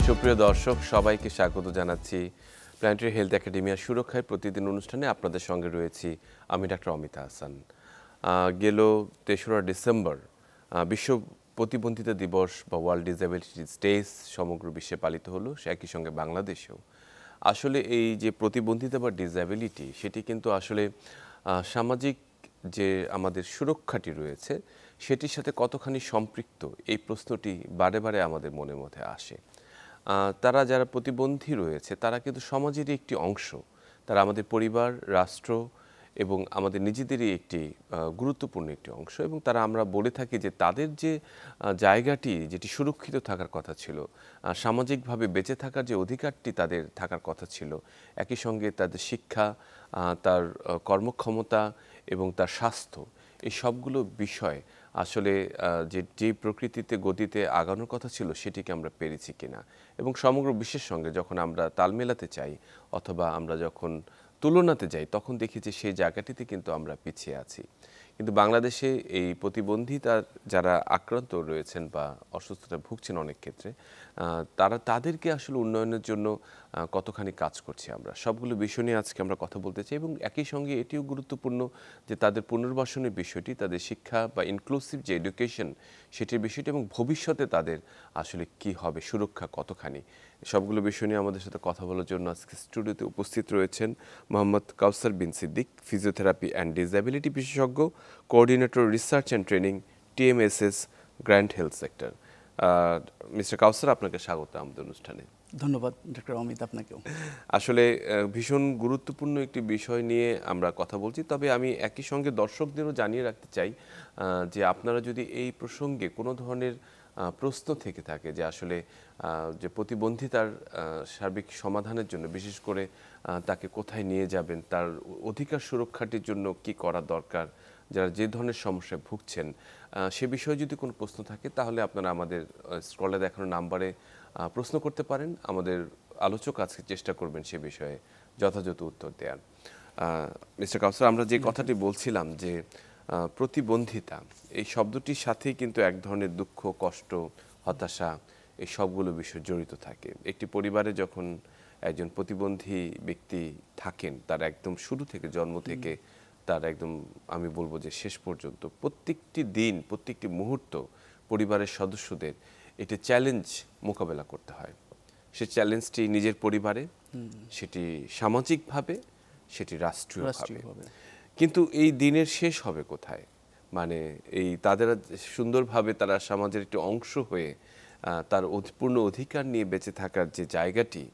সুপ্রিয় দর্শক সবাইকে স্বাগত জানাচ্ছি প্ল্যানেটারি হেলথ একাডেমিয়ার সুরক্ষায় প্রতিদিন অনুষ্ঠানে আপনাদের সঙ্গে রয়েছি আমি ডাক্তার অমিতা হাসান। গেল ৩রা ডিসেম্বর বিশ্ব প্রতিবন্ধিতা দিবস বা ওয়ার্ল্ড ডিসেবিলিটিস ডেজ সমগ্র বিশ্বে পালিত হলো, একই সঙ্গে বাংলাদেশেও। আসলে এই যে প্রতিবন্ধিতা বা ডিসেবিলিটি সেটি কিন্তু আসলে সামাজিক যে আমাদের সুরক্ষাটি রয়েছে সেটির সাথে কতখানি সম্পৃক্ত, এই প্রশ্নটি বারে বারে আমাদের মনের মধ্যে আসে। তারা যারা প্রতিবন্ধী রয়েছে তারা কিন্তু সমাজেরই একটি অংশ, তারা আমাদের পরিবার, রাষ্ট্র এবং আমাদের নিজেদেরই একটি গুরুত্বপূর্ণ একটি অংশ, এবং তারা আমরা বলে থাকি যে তাদের যে জায়গাটি যেটি সুরক্ষিত থাকার কথা ছিল, সামাজিকভাবে বেঁচে থাকার যে অধিকারটি তাদের থাকার কথা ছিল, একই সঙ্গে তাদের শিক্ষা, তার কর্মক্ষমতা এবং তার স্বাস্থ্য, এই সবগুলো বিষয় আসলে যে প্রকৃতিতে গতিতে আগানোর কথা ছিল সেটিকে আমরা পেরেছি কিনা, এবং সমগ্র বিশ্বের সঙ্গে যখন আমরা তাল মেলাতে চাই অথবা আমরা যখন তুলনাতে যাই তখন দেখি যে সেই জায়গাটিতে কিন্তু আমরা পিছিয়ে আছি। কিন্তু বাংলাদেশে এই প্রতিবন্ধিতার যারা আক্রান্ত রয়েছেন বা অসুস্থতা ভুগছেন অনেক ক্ষেত্রে, তাদেরকে আসলে উন্নয়নের জন্য কতখানি কাজ করছি আমরা, সবগুলো বিষয় নিয়ে আজকে আমরা কথা বলতে চাই। এবং একই সঙ্গে এটিও গুরুত্বপূর্ণ যে তাদের পুনর্বাসনের বিষয়টি, তাদের শিক্ষা বা ইনক্লুসিভ যে এডুকেশন সেটির বিষয়টি, এবং ভবিষ্যতে তাদের আসলে কি হবে, সুরক্ষা কতখানি, সবগুলো বিষয় নিয়ে আমাদের সাথে কথা বলার জন্য আজকে স্টুডিওতে উপস্থিত রয়েছেন Mohammad Kawsar Bin Siddique, physiotherapy and disability বিশেষজ্ঞ, coordinator research and training, TMSS grand health sector. Mister Kawsar, আপনাকে স্বাগত আমাদের অনুষ্ঠানে। ধন্যবাদ ডক্টর অমিত, আপনাকেও। আসলে ভীষণ গুরুত্বপূর্ণ একটি বিষয় নিয়ে আমরা কথা বলছি, তবে আমি একই সঙ্গে দর্শকদেরও জানিয়ে রাখতে চাই যে আপনারা যদি এই প্রসঙ্গে কোনো ধরনের প্রশ্ন থেকে থাকে যে আসলে যে প্রতিবন্ধিতার সার্বিক সমাধানের জন্য বিশেষ করে তাকে কোথায় নিয়ে যাবেন, তার অধিকার সুরক্ষাটির জন্য কি করা দরকার, যারা যে ধরনের সমস্যায় ভুগছেন, সে বিষয়ে যদি কোনো প্রশ্ন থাকে তাহলে আপনারা আমাদের স্ক্রলে দেখানো নাম্বারে প্রশ্ন করতে পারেন। আমাদের আলোচক আজকে চেষ্টা করবেন সে বিষয়ে যথাযথ উত্তর দেওয়ার। মিস্টার কাউসার, আমরা যে কথাটি বলছিলাম যে প্রতিবন্ধিতা, এই শব্দটির সাথেই কিন্তু এক ধরনের দুঃখ, কষ্ট, হতাশা, এই সবগুলো বিষয় জড়িত থাকে। একটি পরিবারে যখন একজন প্রতিবন্ধী ব্যক্তি থাকেন, তার একদম শুরু থেকে, জন্ম থেকে তার একদম আমি বলবো যে শেষ পর্যন্ত প্রত্যেকটি দিন, প্রত্যেকটি মুহূর্ত পরিবারের সদস্যদের এটি চ্যালেঞ্জ মোকাবেলা করতে হয়। সে চ্যালেঞ্জটি নিজের পরিবারে, সেটি সামাজিকভাবে, সেটি রাষ্ট্রীয়ভাবে। কিন্তু এই দিনের শেষ হবে কোথায়? মানে এই তাদের সুন্দরভাবে তারা সমাজের একটি অংশ হয়ে তার পূর্ণ অধিকার নিয়ে বেঁচে থাকার যে জায়গাটি,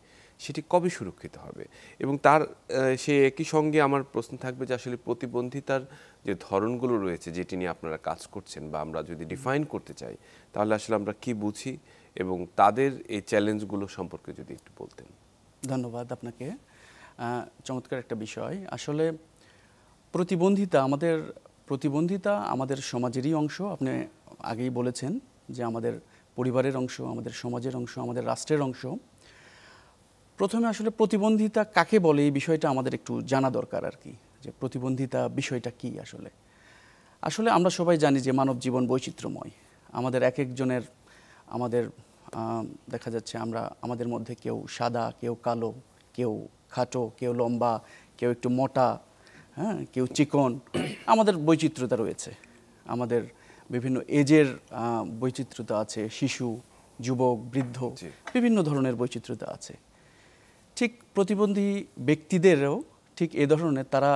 সেটি কবে সুরক্ষিত হবে? এবং তার সে একই সঙ্গে আমার প্রশ্ন থাকবে যে আসলে প্রতিবন্ধিতার যে ধরনগুলো রয়েছে যেটি নিয়ে আপনারা কাজ করছেন, বা আমরা যদি ডিফাইন করতে চাই তাহলে আসলে আমরা কি বুঝি, এবং তাদের এই চ্যালেঞ্জগুলো সম্পর্কে যদি একটু বলতেন। ধন্যবাদ আপনাকে। চমৎকার একটা বিষয়। আসলে প্রতিবন্ধিতা আমাদের সমাজেরই অংশ। আপনি আগেই বলেছেন যে আমাদের পরিবারের অংশ, আমাদের সমাজের অংশ, আমাদের রাষ্ট্রের অংশ। প্রথমে আসলে প্রতিবন্ধিতা কাকে বলে এই বিষয়টা আমাদের একটু জানা দরকার আর কি, যে প্রতিবন্ধিতা বিষয়টা কি। আসলে আমরা সবাই জানি যে মানব জীবন বৈচিত্র্যময়। আমাদের এক একজনের দেখা যাচ্ছে আমাদের মধ্যে কেউ সাদা, কেউ কালো, কেউ খাটো, কেউ লম্বা, কেউ একটু মোটা, হ্যাঁ, কেউ চিকন। আমাদের বৈচিত্র্যতা রয়েছে, আমাদের বিভিন্ন এজের বৈচিত্র্যতা আছে, শিশু, যুবক, বৃদ্ধ, বিভিন্ন ধরনের বৈচিত্র্যতা আছে। ঠিক প্রতিবন্ধী ব্যক্তিদেরও ঠিক এ ধরনের, তারা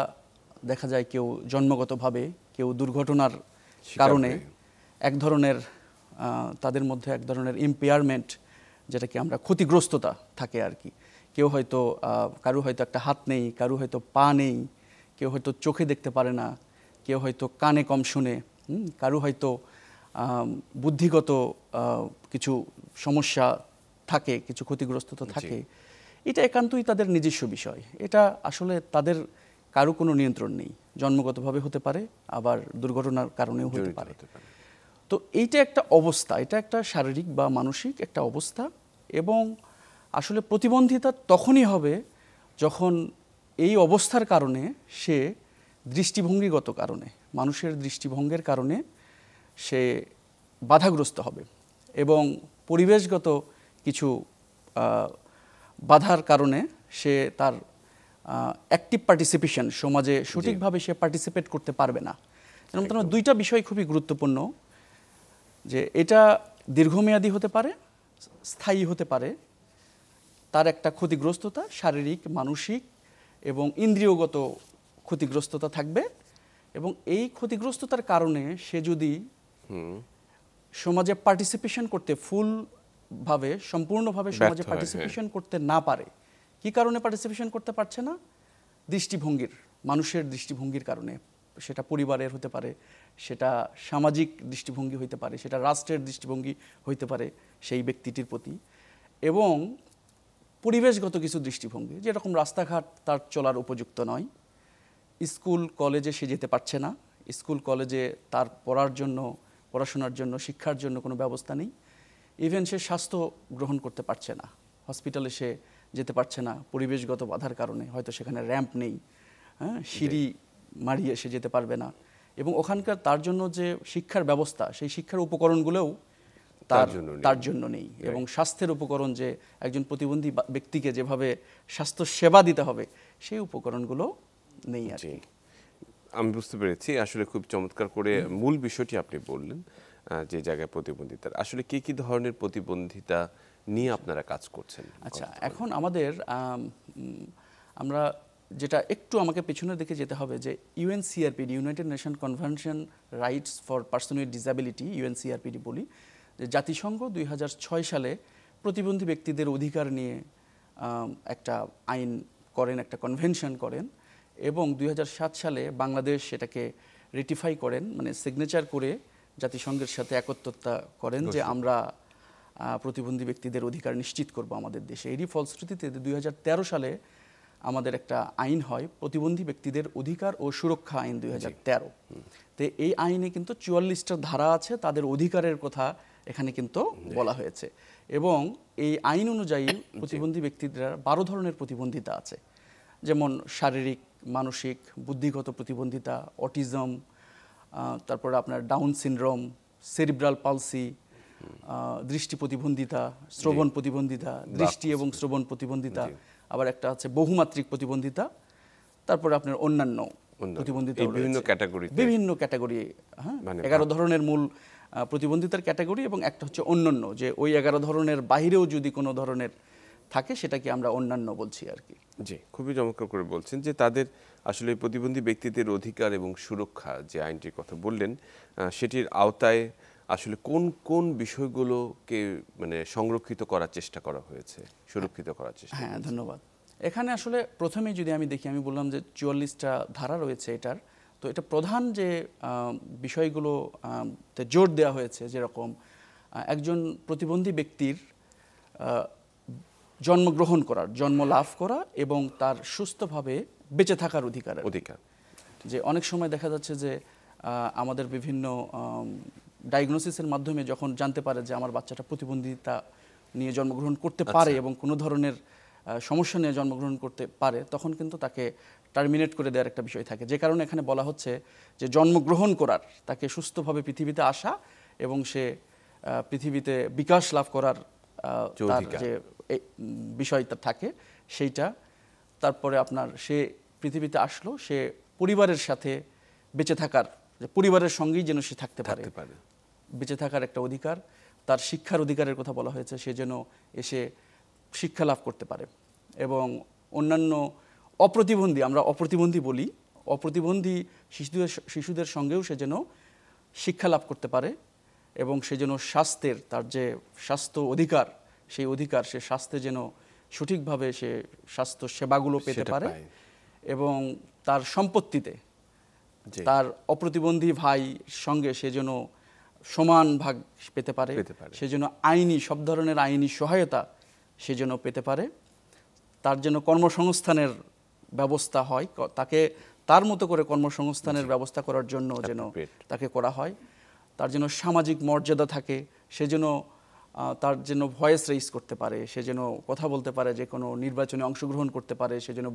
দেখা যায় কেউ জন্মগতভাবে, কেউ দুর্ঘটনার কারণে এক ধরনের তাদের মধ্যে এক ধরনের ইম্পেয়ারমেন্ট, যেটাকে আমরা ক্ষতিগ্রস্ততা থাকে আর কি। কেউ হয়তো কারো হয়তো একটা হাত নেই, কারো হয়তো পা নেই, কেউ হয়তো চোখে দেখতে পারে না, কেউ হয়তো কানে কম শুনে, কারো হয়তো বুদ্ধিগত কিছু সমস্যা থাকে, কিছু ক্ষতিগ্রস্ততা থাকে। এটা একান্তই তাদের নিজস্ব বিষয়। এটা আসলে তাদের কারো কোনো নিয়ন্ত্রণ নেই। জন্মগতভাবে হতে পারে, আবার দুর্ঘটনার কারণেও হতে পারে। তো এইটা একটা অবস্থা, এটা একটা শারীরিক বা মানসিক একটা অবস্থা। এবং আসলে প্রতিবন্ধিতা তখনই হবে যখন এই অবস্থার কারণে সে দৃষ্টিভঙ্গিগত কারণে, মানুষের দৃষ্টিভঙ্গের কারণে সে বাধাগ্রস্ত হবে, এবং পরিবেশগত কিছু বাধার কারণে সে তার অ্যাক্টিভ পার্টিসিপেশন সমাজে সঠিকভাবে সে পার্টিসিপেট করতে পারবে না। এর মধ্যে দুইটা বিষয় খুবই গুরুত্বপূর্ণ, যে এটা দীর্ঘমেয়াদী হতে পারে, স্থায়ী হতে পারে। তার একটা ক্ষতিগ্রস্ততা শারীরিক, মানসিক এবং ইন্দ্রিয়গত ক্ষতিগ্রস্ততা থাকবে, এবং এই ক্ষতিগ্রস্ততার কারণে সে যদি সমাজে পার্টিসিপেশন করতে ফুলভাবে, সম্পূর্ণভাবে সমাজে পার্টিসিপেশন করতে না পারে, কি কারণে পার্টিসিপেশন করতে পারছে না? দৃষ্টিভঙ্গির, মানুষের দৃষ্টিভঙ্গির কারণে। সেটা পরিবারের হতে পারে, সেটা সামাজিক দৃষ্টিভঙ্গি হইতে পারে, সেটা রাষ্ট্রের দৃষ্টিভঙ্গি হইতে পারে সেই ব্যক্তিটির প্রতি, এবং পরিবেশগত কিছু দৃষ্টিভঙ্গি, যেরকম রাস্তাঘাট তার চলার উপযুক্ত নয়, স্কুল কলেজে সে যেতে পারছে না, স্কুল কলেজে তার পড়াশোনার জন্য, শিক্ষার জন্য কোনো ব্যবস্থা নেই, ইভেন সে স্বাস্থ্য গ্রহণ করতে পারছে না, হসপিটালে সে যেতে পারছে না পরিবেশগত বাধার কারণে, হয়তো সেখানে র্যাম্প নেই, হ্যাঁ, সিঁড়ি মারিয়ে সে যেতে পারবে না, এবং ওখানকার তার জন্য যে শিক্ষার ব্যবস্থা, সেই শিক্ষার উপকরণগুলোও তার জন্য নেই, এবং স্বাস্থ্যের উপকরণ, যে একজন প্রতিবন্ধী ব্যক্তিকে যেভাবে স্বাস্থ্য সেবা দিতে হবে, সেই উপকরণগুলো নেই আর কি। আমি বুঝতে পেরেছি। আসলে খুব চমৎকার করে মূল বিষয়টি আপনি বললেন, যে জায়গায় প্রতিবন্ধিতা, আসলে কি কি ধরনের প্রতিবন্ধিতা নিয়ে আপনারা কাজ করছেন? আচ্ছা, এখন আমাদের আমরা যেটা একটু আমাকে পেছনের দিকে যেতে হবে, যে UNCRPD, United Nation convention rights for person with disability, UNCRPD বলি, যে জাতিসংঘ 2006 সালে প্রতিবন্ধী ব্যক্তিদের অধিকার নিয়ে একটা আইন করেন, একটা কনভেনশন করেন, এবং 2007 সালে বাংলাদেশ সেটাকে রেটিফাই করেন, মানে সিগনেচার করে জাতিসংঘের সাথে একত্রতা করেন যে আমরা প্রতিবন্ধী ব্যক্তিদের অধিকার নিশ্চিত করব আমাদের দেশে। এরই ফলশ্রুতিতে 2013 সালে আমাদের একটা আইন হয়, প্রতিবন্ধী ব্যক্তিদের অধিকার ও সুরক্ষা আইন 2013। তো এই আইনে কিন্তু 44টা ধারা আছে, তাদের অধিকারের কথা এখানে কিন্তু বলা হয়েছে, এবং এই আইন অনুযায়ী প্রতিবন্ধী ব্যক্তিদের 12 ধরনের প্রতিবন্ধিতা আছে, যেমন শারীরিক, মানসিক, বুদ্ধিগত প্রতিবন্ধিতা, অটিজম, তারপরে আপনার ডাউন সিনড্রোম, সেরিব্রাল পালসি, দৃষ্টি প্রতিবন্ধিতা, শ্রবণ প্রতিবন্ধিতা, দৃষ্টি এবং শ্রবণ প্রতিবন্ধিতা, আবার একটা আছে বহুমাত্রিক প্রতিবন্ধিতা, তারপরে আপনার অন্যান্য প্রতিবন্ধিতা, বিভিন্ন ক্যাটাগরি, হ্যাঁ, 11 ধরনের মূল প্রতিবন্ধিতার ক্যাটাগরি, এবং একটা হচ্ছে অন্যান্য, যে ওই 11 ধরনের বাহিরেও যদি কোনো ধরনের থাকে সেটাকে আমরা অন্যান্য বলছি আর কি। জি, খুবই চমৎকার করে বলছেন যে তাদের আসলে প্রতিবন্ধী ব্যক্তিদের অধিকার এবং সুরক্ষা যে আইনটির কথা বললেন, সেটির আওতায় আসলে কোন কোন বিষয়গুলোকে মানে সংরক্ষিত করার চেষ্টা করা হয়েছে, সুরক্ষিত করার চেষ্টা? হ্যাঁ, ধন্যবাদ। এখানে আসলে প্রথমেই যদি আমি দেখি, আমি বললাম যে 44টা ধারা রয়েছে এটার, তো এটা প্রধান যে বিষয়গুলো জোর দেওয়া হয়েছে, যেরকম একজন প্রতিবন্ধী ব্যক্তির জন্মগ্রহণ করার, জন্ম লাভ করা এবং তার সুস্থভাবে বেঁচে থাকার অধিকার। যে অনেক সময় দেখা যাচ্ছে যে আমাদের বিভিন্ন ডায়াগনোসিসের মাধ্যমে যখন জানতে পারে যে আমার বাচ্চাটা প্রতিবন্ধিতা নিয়ে জন্মগ্রহণ করতে পারে এবং কোনো ধরনের সমস্যা নিয়ে জন্মগ্রহণ করতে পারে, তখন কিন্তু তাকে টার্মিনেট করে দেওয়ার একটা বিষয় থাকে, যে কারণে এখানে বলা হচ্ছে যে জন্মগ্রহণ করার, তাকে সুস্থভাবে পৃথিবীতে আসা এবং সে পৃথিবীতে বিকাশ লাভ করার তার যে বিষয়টা থাকে সেইটা। তারপরে আপনার সে পৃথিবীতে আসলো, সে পরিবারের সাথে বেঁচে থাকার, পরিবারের সঙ্গেই যেন সে থাকতে পারে, বেঁচে থাকার একটা অধিকার। তার শিক্ষার অধিকারের কথা বলা হয়েছে, সে যেন এসে শিক্ষা লাভ করতে পারে, এবং অন্যান্য অপ্রতিবন্ধী, আমরা অপ্রতিবন্ধী বলি, অপ্রতিবন্ধী শিশুদের সঙ্গেও সে যেন শিক্ষা লাভ করতে পারে, এবং সে যেন স্বাস্থ্যের, তার যে স্বাস্থ্য অধিকার, সেই অধিকার, সে স্বাস্থ্যে যেন সঠিকভাবে সে স্বাস্থ্য সেবাগুলো পেতে পারে, এবং তার সম্পত্তিতে তার অপ্রতিবন্ধী ভাই সঙ্গে সে যেন সমান ভাগ পেতে পারে, সে যেন আইনি, সব ধরনের আইনি সহায়তা সে যেন পেতে পারে, তার যেন কর্মসংস্থানের ব্যবস্থা হয়, তাকে তার মতো করে কর্মসংস্থানের ব্যবস্থা করার জন্য যেন তাকে করা হয়, তার যেন সামাজিক মর্যাদা থাকে, সে যেন তার যেন ভয়েস রেইজ করতে পারে, সে যেন কথা বলতে পারে, যে কোনো নির্বাচনে অংশগ্রহণ করতে পারে, সে যেন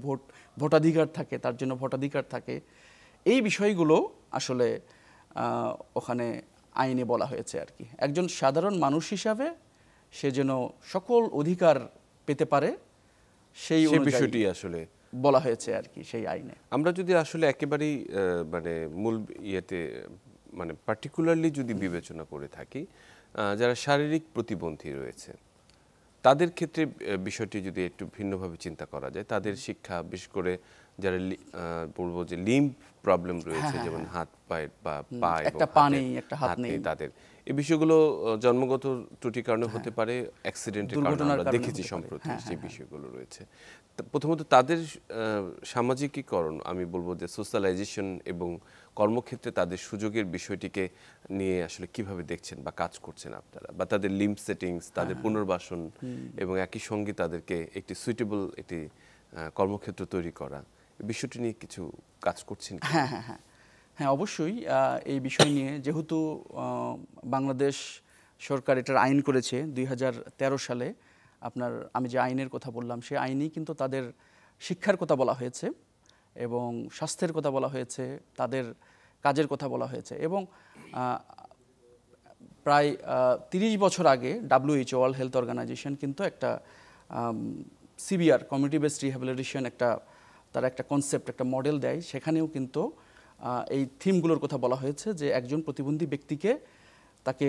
ভোটাধিকার থাকে, তার জন্য ভোটাধিকার থাকে। এই বিষয়গুলো আসলে ওখানে আইনে বলা হয়েছে আর কি। একজন সাধারণ মানুষ হিসাবে সে যেন সকল অধিকার পেতে পারে সেই সেই অনুযায়ী বিষয়টি আসলে বলা হয়েছে আর কি সেই আইনে। আমরা যদি আসলে একেবারেই মানে মূল ইয়েতে মানে পার্টিকুলারলি যদি বিবেচনা করে থাকি, যারা শারীরিক প্রতিবন্ধী রয়েছে তাদের ক্ষেত্রে বিষয়টি যদি একটু ভিন্নভাবে চিন্তা করা যায়, তাদের শিক্ষা বিশেষ করে যারা বলবো যে লিম্ব প্রবলেম রয়েছে, যেমন হাত পায়ের বা পা এবং একটা পা নেই, একটা হাত নেই, তাদের এই বিষয়গুলো জন্মগত ত্রুটির কারণে হতে পারে, অ্যাক্সিডেন্টের কারণে দুর্ঘটনার আমরা কারণে দেখেছি হতে পারে। সম্প্রতি হ্যাঁ, যে হ্যাঁ, বিষয়গুলো রয়েছে। প্রথমত তাদের সামাজিকীকরণ, আমি বলবো যে সোশ্যালাইজেশন এবং কর্মক্ষেত্রে তাদের সুযোগের বিষয়টিকে নিয়ে আসলে কিভাবে দেখছেন বা কাজ করছেন আপনারা, বা তাদের লিম্ব সেটিংস, তাদের পুনর্বাসন এবং একই সঙ্গে তাদেরকে একটি সুইটেবল একটি কর্মক্ষেত্র তৈরি করা, এই বিষয়টি নিয়ে কিছু কাজ করছেন কি? হ্যাঁ হ্যাঁ হ্যাঁ হ্যাঁ অবশ্যই এই বিষয় নিয়ে যেহেতু বাংলাদেশ সরকার এটার আইন করেছে 2013 সালে, আপনার আমি যে আইনের কথা বললাম সেই আইনেই কিন্তু তাদের শিক্ষার কথা বলা হয়েছে এবং স্বাস্থ্যের কথা বলা হয়েছে, তাদের কাজের কথা বলা হয়েছে। এবং প্রায় 30 বছর আগে WHO ওয়ার্ল্ড হেলথ অর্গানাইজেশন কিন্তু একটা সিবিআর কমিউনিটি বেসড রিহ্যাবিলিটেশন তারা একটা কনসেপ্ট, একটা মডেল দেয়, সেখানেও কিন্তু এই থিমগুলোর কথা বলা হয়েছে যে একজন প্রতিবন্ধী ব্যক্তিকে তাকে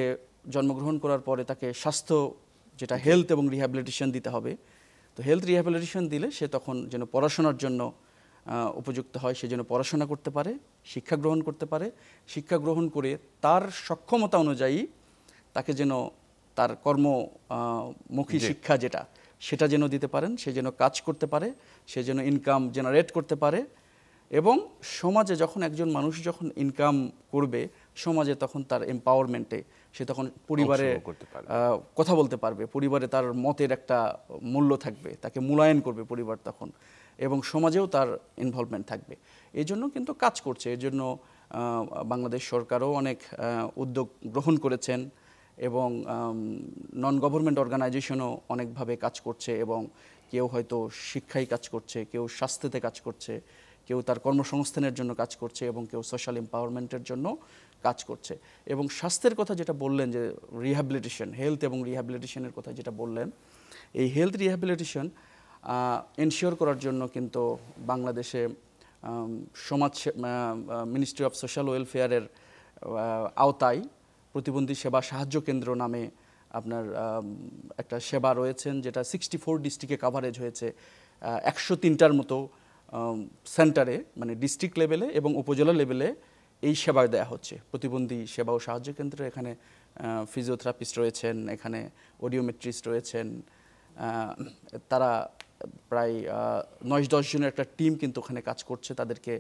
জন্মগ্রহণ করার পরে তাকে স্বাস্থ্য যেটা হেলথ এবং রিহ্যাবিলিটেশন দিতে হবে। তো হেলথ রিহ্যাবিলিটেশন দিলে সে তখন যেন পড়াশোনার জন্য উপযুক্ত হয়, সে যেন পড়াশোনা করতে পারে, শিক্ষা গ্রহণ করতে পারে, শিক্ষা গ্রহণ করে তার সক্ষমতা অনুযায়ী তাকে যেন তার কর্মমুখী শিক্ষা যেটা সেটা যেন দিতে পারেন, সে যেন কাজ করতে পারে, সে যেন ইনকাম জেনারেট করতে পারে। এবং সমাজে যখন একজন মানুষ যখন ইনকাম করবে সমাজে, তখন তার এম্পাওয়ারমেন্টে সে তখন পরিবারে কথা বলতে পারবে, পরিবারে তার মতের একটা মূল্য থাকবে, তাকে মূল্যায়ন করবে পরিবার তখন, এবং সমাজেও তার ইনভলভমেন্ট থাকবে। এই জন্য কিন্তু কাজ করছে। এর জন্য বাংলাদেশ সরকারও অনেক উদ্যোগ গ্রহণ করেছেন এবং নন গভর্নমেন্ট অর্গানাইজেশনও অনেকভাবে কাজ করছে, এবং কেউ হয়তো শিক্ষায় কাজ করছে, কেউ স্বাস্থ্যতে কাজ করছে, কেউ তার কর্মসংস্থানের জন্য কাজ করছে, এবং কেউ সোশ্যাল এম্পাওয়ারমেন্টের জন্য কাজ করছে। এবং স্বাস্থ্যের কথা যেটা বললেন যে রিহ্যাবিলিটেশন, হেলথ এবং রিহ্যাবিলিটেশনের কথা যেটা বললেন, এই হেলথ রিহ্যাবিলিটেশন এনশিওর করার জন্য কিন্তু বাংলাদেশে মিনিস্ট্রি অফ সোশ্যাল ওয়েলফেয়ারের আওতায় প্রতিবন্ধী সেবা সাহায্য কেন্দ্র নামে আপনার একটা সেবা রয়েছেন, যেটা 64 ডিস্ট্রিক্টে কাভারেজ হয়েছে। 103টার মতো সেন্টারে, মানে ডিস্ট্রিক্ট লেভেলে এবং উপজেলা লেভেলে এই সেবা দেওয়া হচ্ছে, প্রতিবন্ধী সেবা ও সাহায্য কেন্দ্রে। এখানে ফিজিওথেরাপিস্ট রয়েছেন, এখানে অডিওমেট্রিস্ট রয়েছেন, তারা প্রায় 9-10 জনের একটা টিম কিন্তু ওখানে কাজ করছে তাদেরকে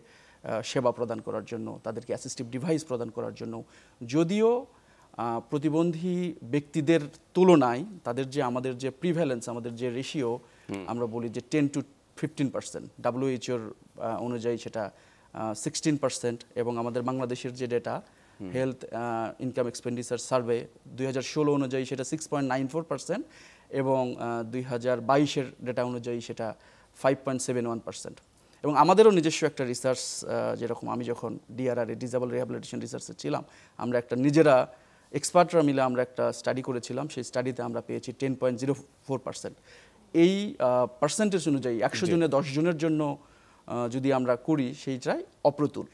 সেবা প্রদান করার জন্য, তাদেরকে অ্যাসিস্টিভ ডিভাইস প্রদান করার জন্য। যদিও প্রতিবন্ধী ব্যক্তিদের তুলনায় তাদের যে আমাদের যে প্রিভ্যালেন্স, আমাদের যে রেশিও আমরা বলি যে 10 to 15%, WHO অনুযায়ী সেটা 16%, এবং আমাদের বাংলাদেশের যে data health income expenditure survey 2016 অনুযায়ী সেটা 6.94%, এবং 2022-এর ডেটা অনুযায়ী সেটা 5.71%। এবং আমাদেরও নিজস্ব একটা রিসার্চ, যেরকম আমি যখন DRR ডিসেবল রিহ্যাবিলিটেশন রিসার্চে ছিলাম, আমরা একটা নিজেরা এক্সপার্টরা মিলে আমরা একটা স্টাডি করেছিলাম, সেই স্টাডিতে আমরা পেয়েছি 10.04%। এই পার্সেন্টেজ অনুযায়ী 100 জনে 10 জনের জন্য যদি আমরা করি সেইটাই অপ্রতুল।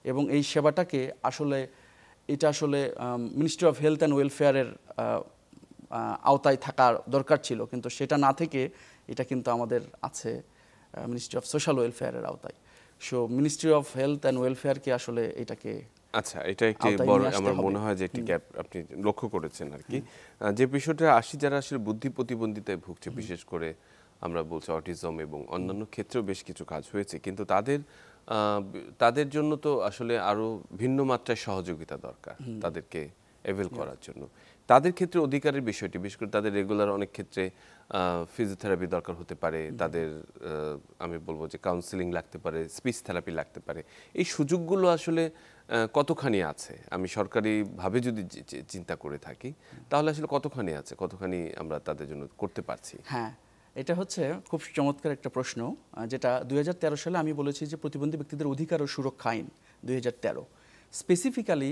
এবং এই সেবাটাকে আসলে এটা আসলে মিনিস্ট্রি অফ হেলথ অ্যান্ড ওয়েলফেয়ারের আওতায় থাকার দরকার ছিল, কিন্তু সেটা না থেকে এটা কিন্তু আমাদের আছে মিনিস্ট্রি অফ সোশ্যাল ওয়েলফেয়ারের আওতায়। So ministry of health and ওয়েলফেয়ারকে আসলে এটাকে আচ্ছা, এটা একটি বড় আমার মনে হয় যে একটি গ্যাপ আপনি লক্ষ্য করেছেন আর কি। যে বিষয়টা যারা আসলে বুদ্ধি প্রতিবন্ধিতায় ভুগছে, বিশেষ করে আমরা বলছি অটিজম এবং অন্যান্য ক্ষেত্রেও বেশ কিছু কাজ হয়েছে, কিন্তু তাদের জন্য তো আসলে আরো ভিন্ন মাত্রায় সহযোগিতা দরকার তাদেরকে এভেল করার জন্য। তাদের ক্ষেত্রে অধিকারের বিষয়টি, বিশেষ করে তাদের রেগুলার অনেক ক্ষেত্রে ফিজিওথেরাপি দরকার হতে পারে, তাদের আমি বলবো যে কাউন্সিলিং লাগতে পারে, স্পিচ থেরাপি লাগতে পারে। এই সুযোগগুলো আসলে কতখানি আছে? আমি সরকারিভাবে যদি চিন্তা করে থাকি তাহলে আসলে কতখানি আছে, কতখানি আমরা তাদের জন্য করতে পারছি? হ্যাঁ, এটা হচ্ছে খুব চমৎকার একটা প্রশ্ন, যেটা 2013 সালে আমি বলেছি যে প্রতিবন্ধী ব্যক্তিদের অধিকার ও সুরক্ষা আইন 2013 স্পেসিফিক্যালি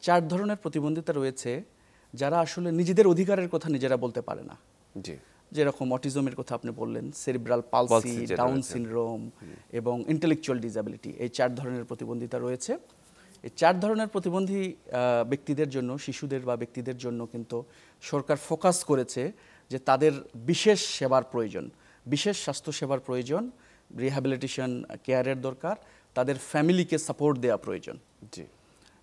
4 ধরনের প্রতিবন্ধিতা রয়েছে যারা আসলে নিজেদের অধিকারের কথা নিজেরা বলতে পারে না। জি। যেরকম অটিজমের কথা আপনি বললেন, সেরিব্রাল পালসি, Palsy যেটা ডাউন রয়েছে। সিনড্রোম এবং ইন্টেলেকচুয়াল ডিসএবিলিটি, এই 4 ধরনের প্রতিবন্ধিতা রয়েছে। এই 4 ধরনের প্রতিবন্ধী ব্যক্তিদের জন্য, শিশুদের বা ব্যক্তিদের জন্য কিন্তু সরকার ফোকাস করেছে যে তাদের বিশেষ সেবার প্রয়োজন, বিশেষ স্বাস্থ্য সেবার প্রয়োজন, রিহ্যাবিলিটেশন কেয়ারের দরকার, তাদের ফ্যামিলিকে সাপোর্ট দেওয়া প্রয়োজন। জি,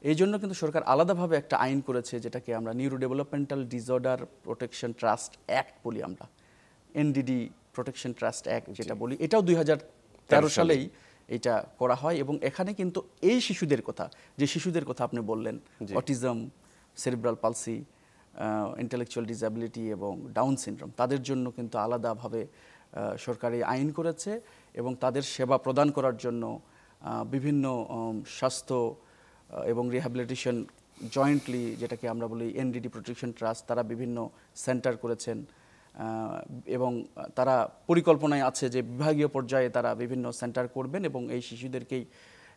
এই জন্য কিন্তু সরকার আলাদাভাবে একটা আইন করেছে, যেটাকে আমরা neuro developmental disorder protection trust act বলি আমরা, এনডিডি প্রোটেকশন ট্রাস্ট অ্যাক্ট যেটা বলি। এটাও 2013 সালেই এটা করা হয়। এবং এখানে কিন্তু এই শিশুদের কথা, যে শিশুদের কথা আপনি বললেন, autism, cerebral palsy, intellectual disability এবং ডাউন সিনড্রোম, তাদের জন্য কিন্তু আলাদাভাবে সরকারি আইন করেছে। এবং তাদের সেবা প্রদান করার জন্য বিভিন্ন স্বাস্থ্য এবং রিহ্যাবিলিটেশন জয়েন্টলি, যেটাকে আমরা বলি এনডিডি প্রোটেকশন ট্রাস্ট, তারা বিভিন্ন সেন্টার করেছেন। এবং তারা পরিকল্পনায় আছে যে বিভাগীয় পর্যায়ে তারা বিভিন্ন সেন্টার করবেন এবং এই শিশুদেরকেই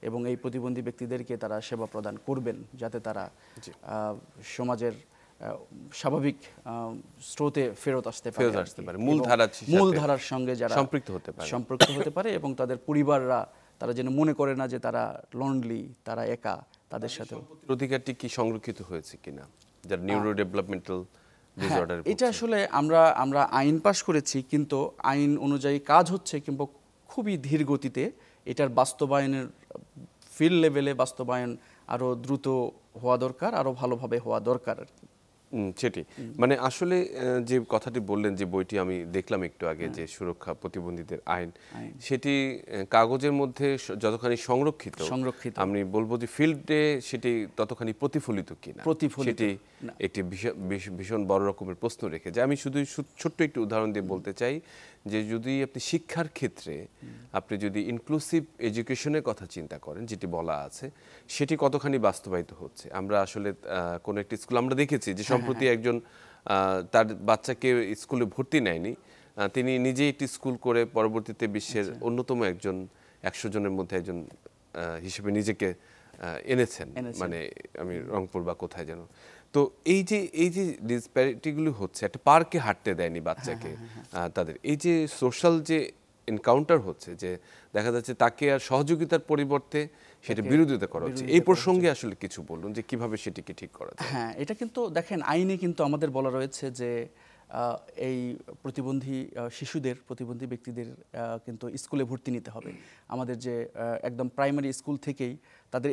এবং এই প্রতিবন্ধী ব্যক্তিদেরকে তারা সেবা প্রদান করবেন, যাতে তারা সমাজের স্বাভাবিক স্রোতে ফেরত আসতে পারে, মূলধারার সঙ্গে যারা সম্পৃক্ত হতে পারে এবং তাদের পরিবাররা তারা যেন মনে করে না যে তারা লনলি, তারা একা, তাদের সাথে অধিকারটি কি সংরক্ষিত হয়েছে কিনা যারা নিউরো ডেভেলপমেন্টাল ডিসঅর্ডার? এটা আসলে আমরা আইন পাশ করেছি, কিন্তু আইন অনুযায়ী কাজ হচ্ছে কিন্তু খুবই ধীর গতিতে। এটার বাস্তবায়নের ফিল্ড লেভেলে বাস্তবায়ন আরো দ্রুত হওয়া দরকার, আরো ভালোভাবে হওয়া দরকার আর কি। সেটি মানে আসলে যে কথাটি বললেন, যে বইটি আমি দেখলাম একটু আগে, যে সুরক্ষা প্রতিবন্ধীদের আইন, সেটি কাগজের মধ্যে যতখানি সংরক্ষিত, আমি বলবো যে ফিল্ডে সেটি ততখানি প্রতিফলিত কিনা, সেটি একটি ভীষণ বড় রকমের প্রশ্ন রেখে যায়। আমি শুধু ছোট্ট একটু উদাহরণ দিয়ে বলতে চাই যে যদি আপনি শিক্ষার ক্ষেত্রে আপনি যদি ইনক্লুসিভ এডুকেশনের কথা চিন্তা করেন, যেটি বলা আছে, সেটি কতখানি বাস্তবায়িত হচ্ছে। আমরা আসলে কোনো একটি স্কুল আমরা দেখেছি যে সম্প্রতি একজন তার বাচ্চাকে স্কুলে ভর্তি নেয়নি, তিনি নিজেই একটি স্কুল করে পরবর্তীতে বিশ্বের অন্যতম একজন 100 জনের মধ্যে একজন হিসেবে নিজেকে এনেছেন, মানে আমি রংপুর বা কোথায় যেন। তো এই যে ডিসপ্যারিটিগুলো হচ্ছে, একটা পার্কে হাঁটতে দেয়নি বাচ্চাকে, তাদের এই যে সোশ্যাল যে এনকাউন্টার হচ্ছে, যে দেখা যাচ্ছে তাকে আর সহযোগিতার পরিবর্তে সেটা বিরোধিতা করা হচ্ছে, এই প্রসঙ্গে আসলে কিছু বলুন যে কিভাবে সেটিকে ঠিক করা যায়। হ্যাঁ, এটা কিন্তু দেখেন আইনে কিন্তু আমাদের বলা রয়েছে যে এই প্রতিবন্ধী শিশুদের, প্রতিবন্ধী ব্যক্তিদের কিন্তু স্কুলে ভর্তি নিতে হবে। আমাদের যে একদম প্রাইমারি স্কুল থেকেই তাদের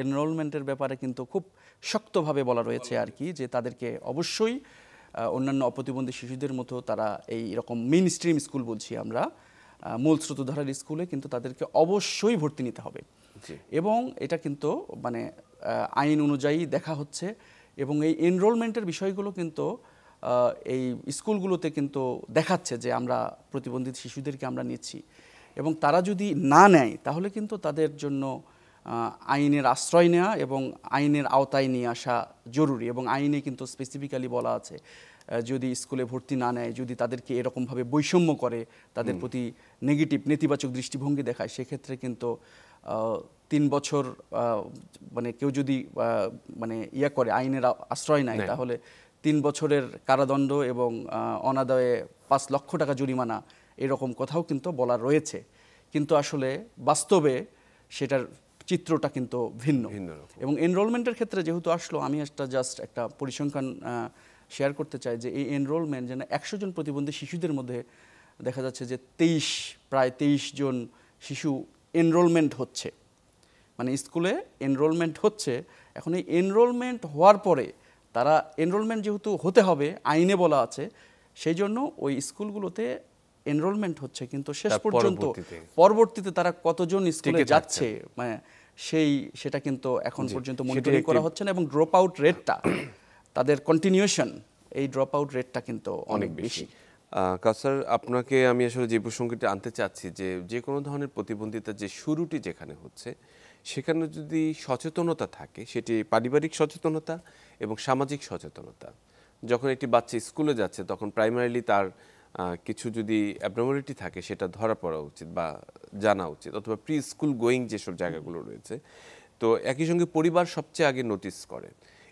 এনরোলমেন্টের ব্যাপারে কিন্তু খুব শক্তভাবে বলা রয়েছে আর কি, যে তাদেরকে অবশ্যই অন্যান্য অপ্রতিবন্ধী শিশুদের মতো তারা এই রকম মেইন স্ট্রিম স্কুল বলছি আমরা, মূল স্রোতধারার স্কুলে কিন্তু তাদেরকে অবশ্যই ভর্তি নিতে হবে। এবং এটা কিন্তু মানে আইন অনুযায়ী দেখা হচ্ছে। এবং এই এনরোলমেন্টের বিষয়গুলো কিন্তু এই স্কুলগুলোতে কিন্তু দেখাচ্ছে যে আমরা প্রতিবন্ধী শিশুদেরকে আমরা নিচ্ছি, এবং তারা যদি না নেয় তাহলে কিন্তু তাদের জন্য আইনের আশ্রয় নেওয়া এবং আইনের আওতায় নিয়ে আসা জরুরি। এবং আইনে কিন্তু স্পেসিফিক্যালি বলা আছে, যদি স্কুলে ভর্তি না নেয়, যদি তাদেরকে এরকমভাবে বৈষম্য করে, তাদের প্রতি নেতিবাচক দৃষ্টিভঙ্গি দেখায়, সেক্ষেত্রে কিন্তু 3 বছর মানে কেউ যদি মানে করে আইনের আশ্রয় নেয়, তাহলে 3 বছরের কারাদণ্ড এবং অনাদায়ে 5 লক্ষ টাকা জরিমানা, এরকম কথাও কিন্তু বলা রয়েছে। কিন্তু আসলে বাস্তবে সেটার চিত্রটা কিন্তু ভিন্ন। এবং এনরোলমেন্টের ক্ষেত্রে যেহেতু আসলো, আমি একটা পরিসংখ্যান শেয়ার করতে চাই যে এই এনরোলমেন্ট যেন 100 জন প্রতিবন্ধী শিশুদের মধ্যে দেখা যাচ্ছে যে প্রায় 23 জন শিশু এনরোলমেন্ট হচ্ছে, মানে স্কুলে এনরোলমেন্ট হচ্ছে। এখন এই এনরোলমেন্ট হওয়ার পরে তারা এনরোলমেন্ট যেহেতু হতে হবে, আইনে বলা আছে, সেই জন্য ওই স্কুলগুলোতে এনরোলমেন্ট হচ্ছে, কিন্তু শেষ পর্যন্ত পরবর্তীতে তারা কতজন স্কুলে যাচ্ছে মানে সেটা কিন্তু এখন পর্যন্ত মনিটরিং করা হচ্ছে না। এবং ড্রপ আউট রেটটা, তাদের কন্টিনিউশন, এই ড্রপ আউট রেটটা কিন্তু অনেক বেশি। কাউসার, আপনাকে আমি আসলে যে প্রসঙ্গটি আনতে চাচ্ছি, যে কোনো ধরনের প্রতিবন্ধিতা যে শুরুটি যেখানে হচ্ছে, সেখানে যদি সচেতনতা থাকে, সেটি পারিবারিক সচেতনতা এবং সামাজিক সচেতনতা। যখন একটি বাচ্চা স্কুলে যাচ্ছে, তখন প্রাইমারিলি তার কিছু যদি অ্যাবনর্মালিটি থাকে, সেটা ধরা পড়া উচিত বা জানা উচিত, অথবা প্রি স্কুল গোয়িং যেসব জায়গাগুলো রয়েছে। তো একই সঙ্গে পরিবার সবচেয়ে আগে নোটিস করে।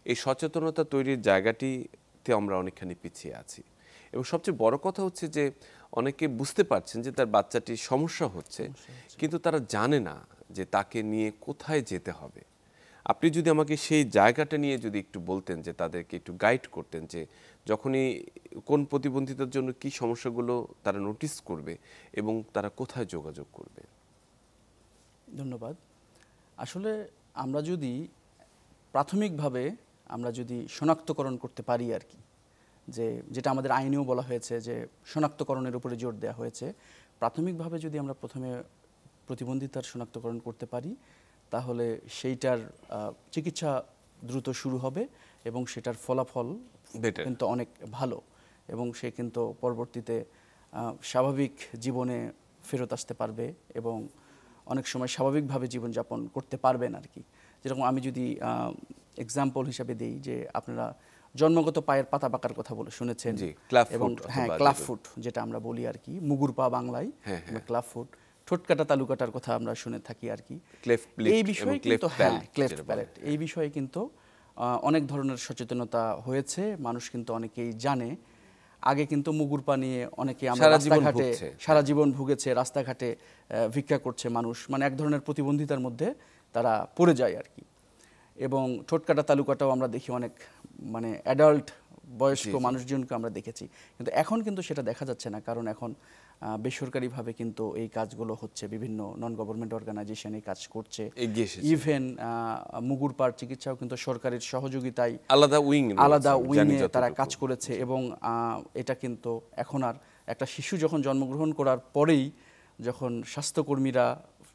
এই সচেতনতা তৈরির জায়গাটিতে আমরা অনেকখানি পিছিয়ে আছি। এবং সবচেয়ে বড় কথা হচ্ছে যে অনেকে বুঝতে পারছেন যে তার বাচ্চাটির সমস্যা হচ্ছে, কিন্তু তারা জানে না যে তাকে নিয়ে কোথায় যেতে হবে। আপনি যদি আমাকে সেই জায়গাটা নিয়ে যদি একটু বলতেন, যে তাদেরকে একটু গাইড করতেন যে যখনই কোন প্রতিবন্ধিতার জন্য কি সমস্যাগুলো তারা নোটিস করবে এবং তারা কোথায় যোগাযোগ করবে। ধন্যবাদ। আসলে আমরা যদি প্রাথমিকভাবে আমরা যদি শনাক্তকরণ করতে পারি আর কি, যে যেটা আমাদের আইনেও বলা হয়েছে যে শনাক্তকরণের উপরে জোর দেওয়া হয়েছে, প্রাথমিকভাবে যদি আমরা প্রথমে প্রতিবন্ধিতার শনাক্তকরণ করতে পারি তাহলে সেইটার চিকিৎসা দ্রুত শুরু হবে এবং সেটার ফলাফল কিন্তু অনেক ভালো, এবং সে কিন্তু পরবর্তীতে স্বাভাবিক জীবনে ফেরত আসতে পারবে এবং অনেক সময় স্বাভাবিকভাবে জীবনযাপন করতে পারবেন আর কি। যেরকম আমি যদি এক্সাম্পল হিসাবে দিই, যে আপনারা জন্মগত পায়ের পাতা পাকার কথা বলে শুনেছেন, এবং হ্যাঁ ক্লাব ফুট যেটা আমরা বলি আর কি, মুগুর পা বাংলায় ক্লাব ফুট, ঠোঁটকাটা তালুকাটার কথা আমরা শুনে থাকি আর কি। এই বিষয়ে কিন্তু ক্লেফট প্যালেট, এই বিষয়ে কিন্তু অনেক ধরনের সচেতনতা হয়েছে, মানুষ কিন্তু অনেকেই জানে। আগে কিন্তু মুগুর পা নিয়ে অনেকে আমরা রাস্তাঘাটে সারা জীবন ভুগেছে, রাস্তাঘাটে ভিক্ষা করছে মানুষ, মানে এক ধরনের প্রতিবন্ধিতার মধ্যে তারা পড়ে যায় আর কি। এবং ঠোঁটকাটা তালুকাটাও আমরা দেখি অনেক মানে অ্যাডাল্ট বয়স্ক মানুষজনকে আমরা দেখেছি, কিন্তু এখন কিন্তু সেটা দেখা যাচ্ছে না, কারণ এখন বেসরকারিভাবে কিন্তু এই কাজগুলো হচ্ছে, বিভিন্ন নন গভর্নমেন্ট অর্গানাইজেশন এই কাজ করছে। ইভেন মুগুর পার চিকিৎসাও কিন্তু সরকারের সহযোগিতায় আলাদা উইংয়ে তারা কাজ করেছে, এবং এটা কিন্তু এখন আর একটা শিশু যখন জন্মগ্রহণ করার পরেই যখন স্বাস্থ্যকর্মীরা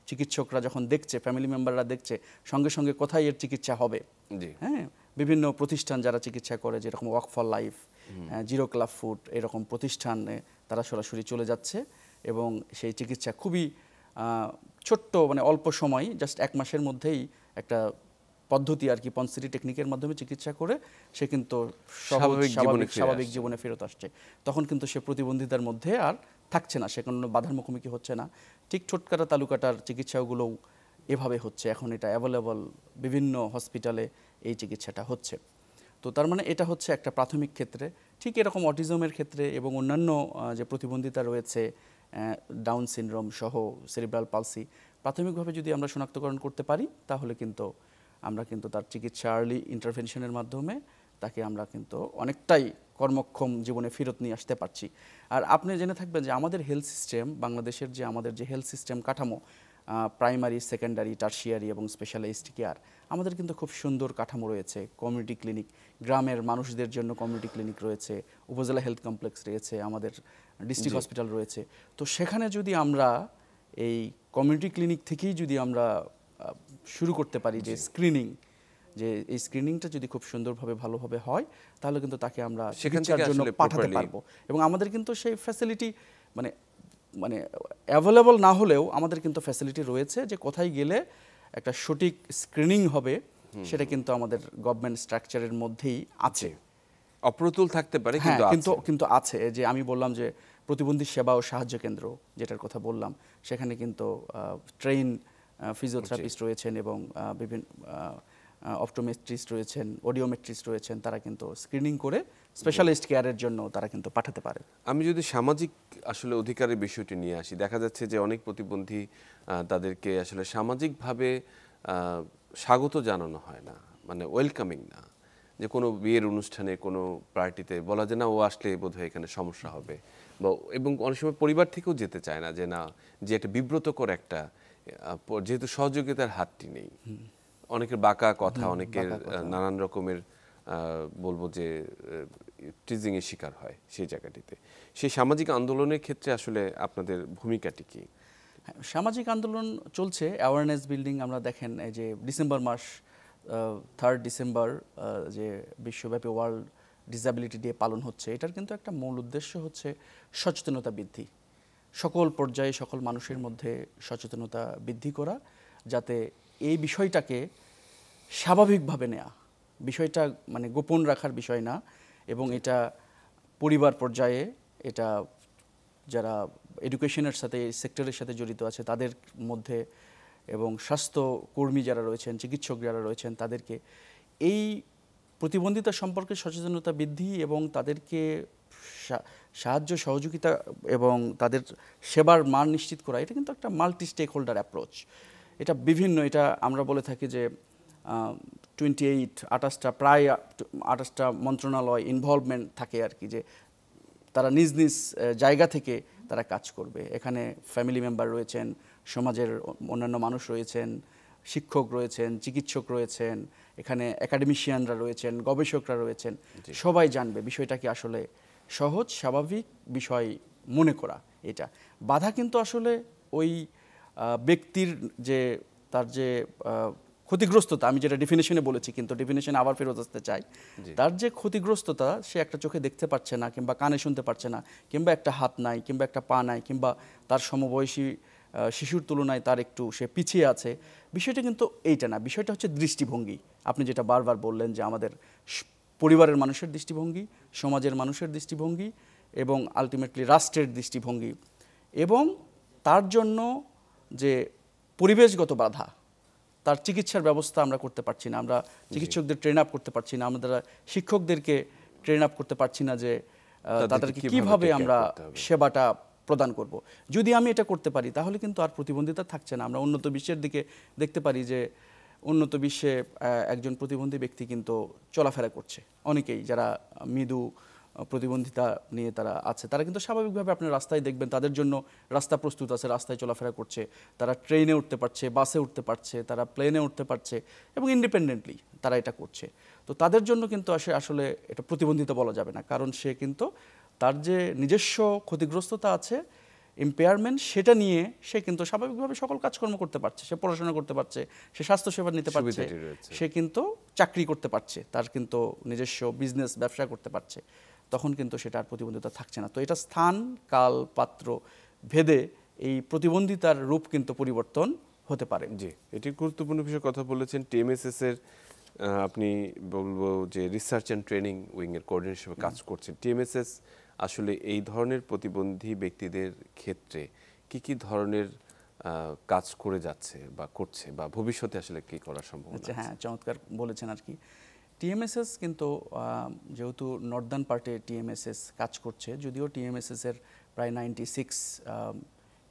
চিকিৎসকরা যখন দেখছে, ফ্যামিলি মেম্বাররা দেখছে সঙ্গে সঙ্গে কোথায় এর চিকিৎসা হবে, হ্যাঁ বিভিন্ন প্রতিষ্ঠান যারা চিকিৎসা করে, যেরকম walk for life, zero club food, এরকম প্রতিষ্ঠানে তারা সরাসরি চলে যাচ্ছে এবং সেই চিকিৎসা খুবই ছোট্ট মানে অল্প সময়, জাস্ট 1 মাসের মধ্যেই একটা পদ্ধতি আর কি, পনসিটি টেকনিকের মাধ্যমে চিকিৎসা করে সে কিন্তু স্বাভাবিক জীবনে ফেরত আসছে। তখন কিন্তু সে প্রতিবন্ধিতার মধ্যে আর থাকছে না, সে কোনো বাধার মুখোমুখি হচ্ছে না। ঠিক ঠোঁটকাটা তালুকাটার চিকিৎসাগুলোও এভাবে হচ্ছে, এখন এটা অ্যাভেলেবল বিভিন্ন হসপিটালে এই চিকিৎসাটা হচ্ছে। তো তার মানে এটা হচ্ছে একটা প্রাথমিক ক্ষেত্রে। ঠিক এরকম অটিজমের ক্ষেত্রে এবং অন্যান্য যে প্রতিবন্ধিতা রয়েছে, ডাউন সিনড্রোম সহ সেরিব্রাল পালসি, প্রাথমিকভাবে যদি আমরা শনাক্তকরণ করতে পারি তাহলে কিন্তু আমরা কিন্তু তার চিকিৎসা আর্লি ইন্টারভেনশনের মাধ্যমে তাকে আমরা কিন্তু অনেকটাই কর্মক্ষম জীবনে ফেরত নিয়ে আসতে পারছি। আর আপনি জেনে থাকবেন যে আমাদের হেলথ সিস্টেম, বাংলাদেশের যে আমাদের যে হেলথ সিস্টেম কাঠামো, প্রাইমারি, সেকেন্ডারি, টারশিয়ারি এবং স্পেশালাইজড কেয়ার, আমাদের কিন্তু খুব সুন্দর কাঠামো রয়েছে। কমিউনিটি ক্লিনিক, গ্রামের মানুষদের জন্য কমিউনিটি ক্লিনিক রয়েছে, উপজেলা হেলথ কমপ্লেক্স রয়েছে, আমাদের ডিস্ট্রিক্ট হসপিটাল রয়েছে। তো সেখানে যদি আমরা এই কমিউনিটি ক্লিনিক থেকেই যদি আমরা শুরু করতে পারি যে স্ক্রিনিং, যে এই স্ক্রিনিংটা যদি খুব সুন্দরভাবে ভালোভাবে হয় তাহলে কিন্তু তাকে আমরা চিকিৎসার জন্য পাঠাতে পারবো। এবং আমাদের কিন্তু সেই ফ্যাসিলিটি মানে মানে অ্যাভেলেবল না হলেও আমাদের কিন্তু ফ্যাসিলিটি রয়েছে, যে কোথায় গেলে একটা সঠিক স্ক্রিনিং হবে সেটা কিন্তু আমাদের গভর্নমেন্ট স্ট্রাকচারের মধ্যেই আছে। অপ্রতুল থাকতে পারে কিন্তু আছে। যে আমি বললাম যে প্রতিবন্ধী সেবা ও সাহায্য কেন্দ্র যেটার কথা বললাম, সেখানে কিন্তু ট্রেন ফিজিওথেরাপিস্ট রয়েছেন এবং বিভিন্ন অপটোমেট্রিস্ট রয়েছেন, অডিওমেট্রিস্ট রয়েছেন, তারা কিন্তু স্ক্রিনিং করে স্পেশালিস্ট কেয়ারের জন্য তারা কিন্তু পাঠাতে পারে। আমি যদি সামাজিক আসলে অধিকারের বিষয়টি নিয়ে আসি, দেখা যাচ্ছে যে অনেক প্রতিবন্ধী তাদেরকে আসলে সামাজিকভাবে স্বাগত জানানো হয় না, মানে ওয়েলকামিং না। যে কোনো বিয়ের অনুষ্ঠানে, কোনো পার্টিতে বলা যায় না ও আসলে বোধহয় এখানে সমস্যা হবে, বা এবং অনেক সময় পরিবার থেকেও যেতে চায় না, যে না, যে একটা বিব্রতকর একটা, যেহেতু সহযোগিতার হাতটি নেই, অনেকের বাঁকা কথা, অনেকের নানান রকমের বলবো যে টিজিংয়ের শিকার হয় সেই জায়গাটিতে। সেই সামাজিক আন্দোলনের ক্ষেত্রে আসলে আপনাদের ভূমিকাটি কি? সামাজিক আন্দোলন চলছে, অ্যাওয়ারনেস বিল্ডিং। আমরা দেখেন এই যে ডিসেম্বর মাস, 3 ডিসেম্বর যে বিশ্বব্যাপী ওয়ার্ল্ড ডিসএবিলিটি ডে পালন হচ্ছে, এটার কিন্তু একটা মূল উদ্দেশ্য হচ্ছে সচেতনতা বৃদ্ধি, সকল পর্যায়ে সকল মানুষের মধ্যে সচেতনতা বৃদ্ধি করা, যাতে এই বিষয়টাকে স্বাভাবিকভাবে নেয়া, বিষয়টা মানে গোপন রাখার বিষয় না, এবং এটা পরিবার পর্যায়ে, এটা যারা এডুকেশনের সাথে, সেক্টরের সাথে জড়িত আছে তাদের মধ্যে, এবং স্বাস্থ্যকর্মী যারা রয়েছেন, চিকিৎসক যারা রয়েছেন, তাদেরকে এই প্রতিবন্ধিতা সম্পর্কে সচেতনতা বৃদ্ধি এবং তাদেরকে সাহায্য সহযোগিতা এবং তাদের সেবার মান নিশ্চিত করা, এটা কিন্তু একটা মাল্টি স্টেক হোল্ডার অ্যাপ্রোচ। এটা বিভিন্ন, এটা আমরা বলে থাকি যে 28টা প্রায় 28টা মন্ত্রণালয় ইনভলভমেন্ট থাকে আর কি, যে তারা নিজ নিজ জায়গা থেকে তারা কাজ করবে। এখানে ফ্যামিলি মেম্বার রয়েছেন, সমাজের অন্যান্য মানুষ রয়েছেন, শিক্ষক রয়েছেন, চিকিৎসক রয়েছেন, এখানে একাডেমিশিয়ানরা রয়েছেন, গবেষকরা রয়েছেন। সবাই জানবে বিষয়টাকে আসলে সহজ স্বাভাবিক বিষয় মনে করা। এটা বাধা কিন্তু আসলে ওই ব্যক্তির যে তার যে ক্ষতিগ্রস্ততা, আমি যেটা ডেফিনেশনে বলেছি, কিন্তু ডেফিনেশনে আবার ফেরত আসতে চাই, তার যে ক্ষতিগ্রস্ততা, সে একটা চোখে দেখতে পাচ্ছে না, কিংবা কানে শুনতে পারছে না, কিংবা একটা হাত নাই, কিংবা একটা পা নাই, কিংবা তার সমবয়সী শিশুর তুলনায় তার একটু সে পিছিয়ে আছে, বিষয়টা কিন্তু এইটা না। বিষয়টা হচ্ছে দৃষ্টিভঙ্গি। আপনি যেটা বারবার বললেন যে আমাদের পরিবারের মানুষের দৃষ্টিভঙ্গি, সমাজের মানুষের দৃষ্টিভঙ্গি এবং আলটিমেটলি রাষ্ট্রের দৃষ্টিভঙ্গি, এবং তার জন্য যে পরিবেশগত বাধা, তার চিকিৎসার ব্যবস্থা আমরা করতে পারছি না, আমরা চিকিৎসকদের ট্রেন আপ করতে পারছি না, আমরা শিক্ষকদেরকে ট্রেন আপ করতে পারছি না যে তাদেরকে কিভাবে আমরা সেবাটা প্রদান করব। যদি আমি এটা করতে পারি তাহলে কিন্তু আর প্রতিবন্ধিতা থাকছে না। আমরা উন্নত বিশ্বের দিকে দেখতে পারি যে উন্নত বিশ্বে একজন প্রতিবন্ধী ব্যক্তি কিন্তু চলাফেরা করছে, অনেকেই যারা মৃদু প্রতিবন্ধিতা নিয়ে তারা আছে, তারা কিন্তু স্বাভাবিকভাবে আপনার রাস্তায় দেখবেন তাদের জন্য রাস্তা প্রস্তুত আছে, রাস্তায় চলাফেরা করছে, তারা ট্রেনে উঠতে পারছে, বাসে উঠতে পারছে, তারা প্লেনে উঠতে পারছে, এবং ইন্ডিপেন্ডেন্টলি তারা এটা করছে। তো তাদের জন্য কিন্তু আসলে এটা প্রতিবন্ধিতা বলা যাবে না, কারণ সে কিন্তু তার যে নিজস্ব ক্ষতিগ্রস্ততা আছে, ইম্পেয়ারমেন্ট, সেটা নিয়ে সে কিন্তু স্বাভাবিকভাবে সকল কাজকর্ম করতে পারছে, সে পড়াশোনা করতে পারছে, সে স্বাস্থ্যসেবা নিতে পারছে, সে কিন্তু চাকরি করতে পারছে, তার কিন্তু নিজস্ব বিজনেস ব্যবসা করতে পারছে, তখন কিন্তু সেটা আর প্রতিবন্ধিতা থাকছে না। তো এটা স্থান কাল পাত্র ভেদে এই প্রতিবন্ধিতার রূপ কিন্তু পরিবর্তন হতে পারে। জি, এটি গুরুত্বপূর্ণ বিষয়ে কথা বলেছেন। টিএমএসএস এর আপনি বলবো যে রিসার্চ অ্যান্ড ট্রেনিং উইং এর কোঅর্ডিনেটর হিসেবে কাজ করছেন। টিএমএসএস আসলে এই ধরনের প্রতিবন্ধী ব্যক্তিদের ক্ষেত্রে কি কি ধরনের কাজ করে যাচ্ছে বা করছে, বা ভবিষ্যতে আসলে কি করার সম্ভাবনা আছে? হ্যাঁ, চমৎকার বলেছেন আর কি। টিএমএসএস কিন্তু যেহেতু নর্দার্ন পার্টে টিএমএসএস কাজ করছে, যদিও টিএমএসএস এর প্রায় 96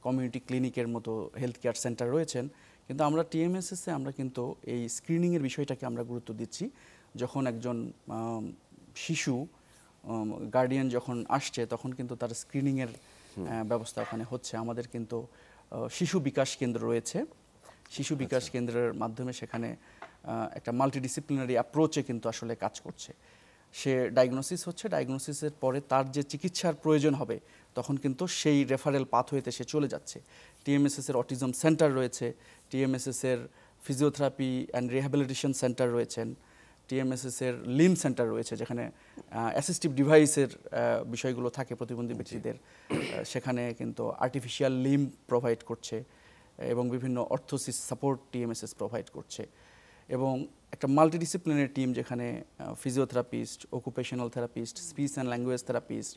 কমিউনিটি ক্লিনিকের মতো হেলথ কেয়ার সেন্টার রয়েছেন, কিন্তু আমরা টিএমএসএসে আমরা কিন্তু এই স্ক্রিনিংয়ের বিষয়টাকে আমরা গুরুত্ব দিচ্ছি। যখন একজন শিশু গার্ডিয়ান যখন আসছে, তখন কিন্তু তার স্ক্রিনিংয়ের ব্যবস্থা ওখানে হচ্ছে। আমাদের কিন্তু শিশু বিকাশ কেন্দ্র রয়েছে, শিশু বিকাশ কেন্দ্রের মাধ্যমে সেখানে একটা মাল্টিডিসিপ্লিনারি অ্যাপ্রোচে কিন্তু আসলে কাজ করছে। সে ডায়াগনোসিস হচ্ছে, ডায়াগনোসিসের পরে তার যে চিকিৎসার প্রয়োজন হবে, তখন কিন্তু সেই রেফারেল পাথওয়েতে সে চলে যাচ্ছে। টিএমএসএস এর অটিজম সেন্টার রয়েছে, টিএমএসএস এর ফিজিওথেরাপি অ্যান্ড রিহ্যাবিলিটেশন সেন্টার রয়েছেন, টিএমএসএস এর লিম সেন্টার রয়েছে, যেখানে অ্যাসিস্টিভ ডিভাইসের বিষয়গুলো থাকে প্রতিবন্ধী ব্যক্তিদের। সেখানে কিন্তু আর্টিফিশিয়াল লিম প্রোভাইড করছে এবং বিভিন্ন অর্থোসিস সাপোর্ট টিএমএসএস প্রোভাইড করছে, এবং একটা মাল্টিডিসিপ্লিনারি টিম, যেখানে physiotherapist, occupational therapist, speech and language therapist,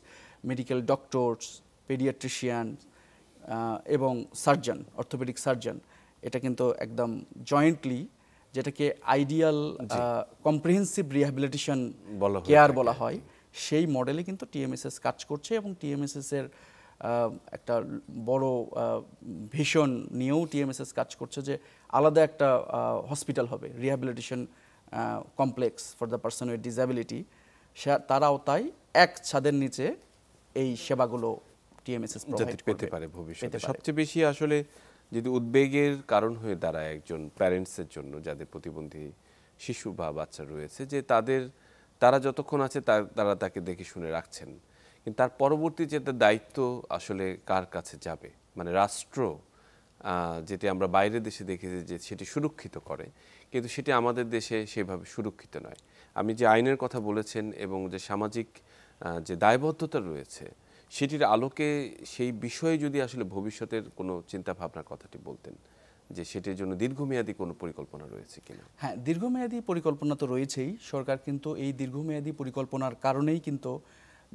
medical doctors, paediatrician এবং সার্জন, অর্থোপেডিক সার্জন, এটা কিন্তু একদম জয়েন্টলি, যেটাকে আইডিয়াল কম্প্রিহেন্সিভ রিহ্যাবিলিটেশন কেয়ার বলা হয়, সেই মডেলে কিন্তু টিএমএসএস কাজ করছে। এবং টিএমএসএস এর একটা বড় ভিশন নিয়েও টিএমএসএস কাজ করছে, যে আলাদা একটা হসপিটাল হবে, rehabilitation complex for the person with disability. তারাও তাই এক ছাদের নিচে এই সেবাগুলো টিএমএসএস প্রোভাইড পেতে পারে ভবিষ্যতে। সবচেয়ে বেশি আসলে যদি উদ্বেগের কারণ হয়ে দাঁড়ায় একজন প্যারেন্টসের জন্য, যাদের প্রতিবন্ধী শিশু বা বাচ্চা রয়েছে, যে তারা যতক্ষণ আছে তারা তাকে দেখে শুনে রাখছেন, কিন্তু তার পরবর্তী যে দায়িত্ব আসলে কার কাছে যাবে, মানে রাষ্ট্র যেটি আমরা বাইরের দেশে দেখেছি যে সেটি সুরক্ষিত করে, কিন্তু সেটি আমাদের দেশে সেভাবে সুরক্ষিত নয়। আমি যে আইনের কথা বলেছেন এবং যে সামাজিক যে দায়বদ্ধতা রয়েছে, সেটির আলোকে সেই বিষয়ে যদি আসলে ভবিষ্যতের কোনো চিন্তা ভাবনার কথাটি বলতেন, যে সেটির জন্য দীর্ঘমেয়াদী কোনো পরিকল্পনা রয়েছে কিনা? হ্যাঁ, দীর্ঘমেয়াদী পরিকল্পনা তো রয়েছেই। সরকার কিন্তু এই দীর্ঘমেয়াদী পরিকল্পনার কারণেই কিন্তু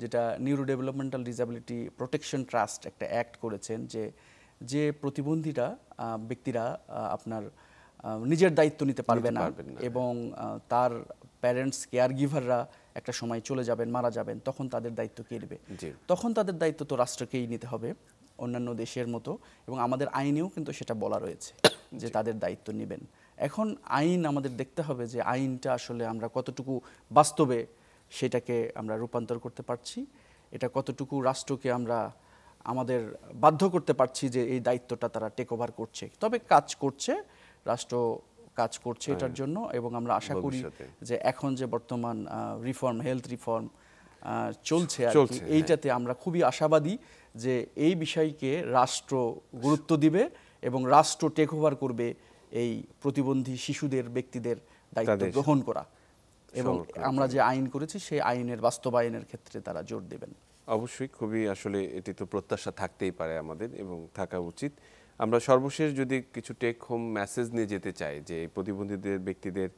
যেটা neuro developmental disability protection trust একটা অ্যাক্ট করেছেন, যে প্রতিবন্ধীরা ব্যক্তিরা আপনার নিজের দায়িত্ব নিতে পারবে না, এবং তার প্যারেন্টস কেয়ার গিভাররা একটা সময় চলে যাবেন, মারা যাবেন, তখন তাদের দায়িত্ব কে নেবে? জি। তখন তাদের দায়িত্ব তো রাষ্ট্রকেই নিতে হবে অন্যান্য দেশের মতো, এবং আমাদের আইনেও কিন্তু সেটা বলা রয়েছে যে তাদের দায়িত্ব নেবেন। এখন আইন আমাদের দেখতে হবে যে আইনটা আসলে আমরা কতটুকু বাস্তবে সেটাকে আমরা রূপান্তর করতে পারছি, এটা কতটুকু রাষ্ট্রকে আমরা আমাদের বাধ্য করতে পারছি যে এই দায়িত্বটা তারা টেক ওভার করছে। তবে কাজ করছে, রাষ্ট্র কাজ করছে এটার জন্য, এবং আমরা আশা করি ভবিষ্যতে। যে এখন যে বর্তমান রিফর্ম, হেলথ রিফর্ম চলছে আর কি, চলছে, হ্যাঁ। এইটাতে আমরা খুবই আশাবাদী যে এই বিষয়কে রাষ্ট্র গুরুত্ব দিবে এবং রাষ্ট্র টেক ওভার করবে এই প্রতিবন্ধী শিশুদের, ব্যক্তিদের দায়িত্ব তাদের গ্রহণ করা, এবং সংরক্ষণ আমরা যে আইন করেছি সেই আইনের বাস্তবায়নের ক্ষেত্রে তারা জোর দেবেন। অবশ্যই খুবই আসলে এটি তো প্রত্যাশা থাকতেই পারে আমাদের, এবং থাকা উচিত। আমরা সর্বশেষ যদি কিছু টেক হোম মেসেজ নিয়ে যেতে চাই যে এই প্রতিবন্ধীদের ব্যক্তিদের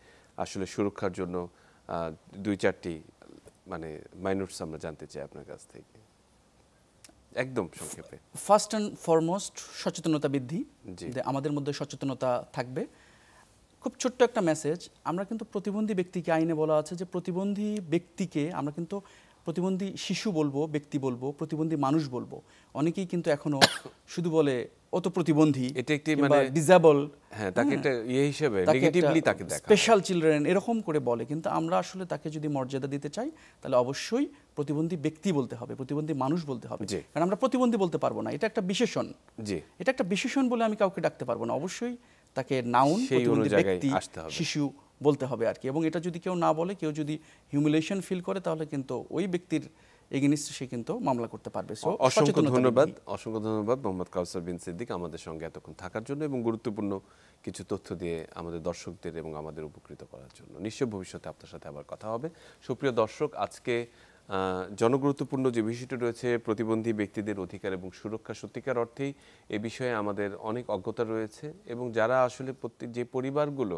আসলে সুরক্ষার জন্য 2-4টি মানে মাইনুটস আমরা জানতে চাই আপনার কাছ থেকে, একদম সংক্ষেপে। ফার্স্ট অ্যান্ড ফরমোস্ট সচেতনতা বৃদ্ধি, জি। যে আমাদের মধ্যে সচেতনতা থাকবে। খুব ছোট্ট একটা মেসেজ, আমরা কিন্তু প্রতিবন্ধী ব্যক্তিকে, আইনে বলা আছে যে প্রতিবন্ধী ব্যক্তিকে আমরা কিন্তু প্রতিবন্ধী শিশু বলবো, ব্যক্তি বলবো, প্রতিবন্ধী মানুষ বলবো। অনেকেই কিন্তু এখনো শুধু বলে ও তো প্রতিবন্ধী, এটা একটি মানে ডিসেবল, হ্যাঁ, তাকে একটা হিসেবে নেগেটিভলি তাকে দেখা স্পেশাল চিলড্রেন এরকম করে বলে, কিন্তু আমরা আসলে তাকে যদি মর্যাদা দিতে চাই তাহলে অবশ্যই প্রতিবন্ধী ব্যক্তি বলতে হবে, প্রতিবন্ধী মানুষ বলতে হবে। জি। কারণ আমরা প্রতিবন্ধী বলতে পারবো না, এটা একটা বিশেষণ। জি। এটা একটা বিশেষণ বলে আমি কাউকে ডাকতে পারবো না, অবশ্যই তাকে নাউন, সেই প্রতিবন্ধী অনুযায়ী ব্যক্তি, আসতে হবে। শিশু বলতে হবে আর কি। এবং এটা যদি কেউ না বলে, কেউ যদি হিউমিলেশন ফিল করে, তাহলে কিন্তু ওই ব্যক্তির এগেইনস্টে সে কিন্তু মামলা করতে পারবে। সো অসংখ্য ধন্যবাদ মোহাম্মদ কাউসার বিন সিদ্দিক আমাদের সঙ্গে এতক্ষণ থাকার জন্য এবং গুরুত্বপূর্ণ কিছু তথ্য দিয়ে আমাদের দর্শকদের এবং আমাদের উপকৃত করার জন্য। নিশ্চয় ভবিষ্যতে আপনার সাথে আবার কথা হবে। সুপ্রিয় দর্শক, আজকে জনগুরুত্বপূর্ণ যে বিষয়টি রয়েছে প্রতিবন্ধী ব্যক্তিদের অধিকার এবং সুরক্ষা, সত্যিকার অর্থেই এ বিষয়ে আমাদের অনেক অজ্ঞতা রয়েছে, এবং যারা আসলে যে পরিবারগুলো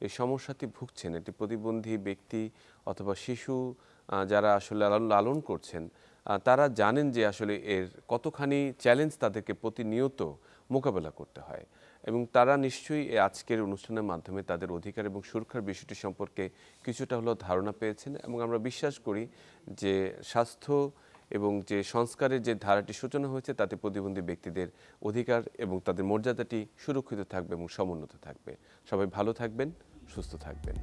এই সমস্যাটি ভুগছেন, এটি প্রতিবন্ধী ব্যক্তি অথবা শিশু যারা আসলে লালন করছেন, তারা জানেন যে আসলে এর কতখানি চ্যালেঞ্জ তাদেরকে প্রতিনিয়ত মোকাবেলা করতে হয়, এবং তারা নিশ্চয়ই এই আজকের অনুষ্ঠানের মাধ্যমে তাদের অধিকার এবং সুরক্ষার বিষয়টি সম্পর্কে কিছুটা হলেও ধারণা পেয়েছেন। এবং আমরা বিশ্বাস করি যে স্বাস্থ্য এবং যে সংস্কারের যে ধারাটি সূচনা হয়েছে তাতে প্রতিবন্ধী ব্যক্তিদের অধিকার এবং তাদের মর্যাদাটি সুরক্ষিত থাকবে এবং সমুন্নত থাকবে। সবাই ভালো থাকবেন, সুস্থ থাকবেন।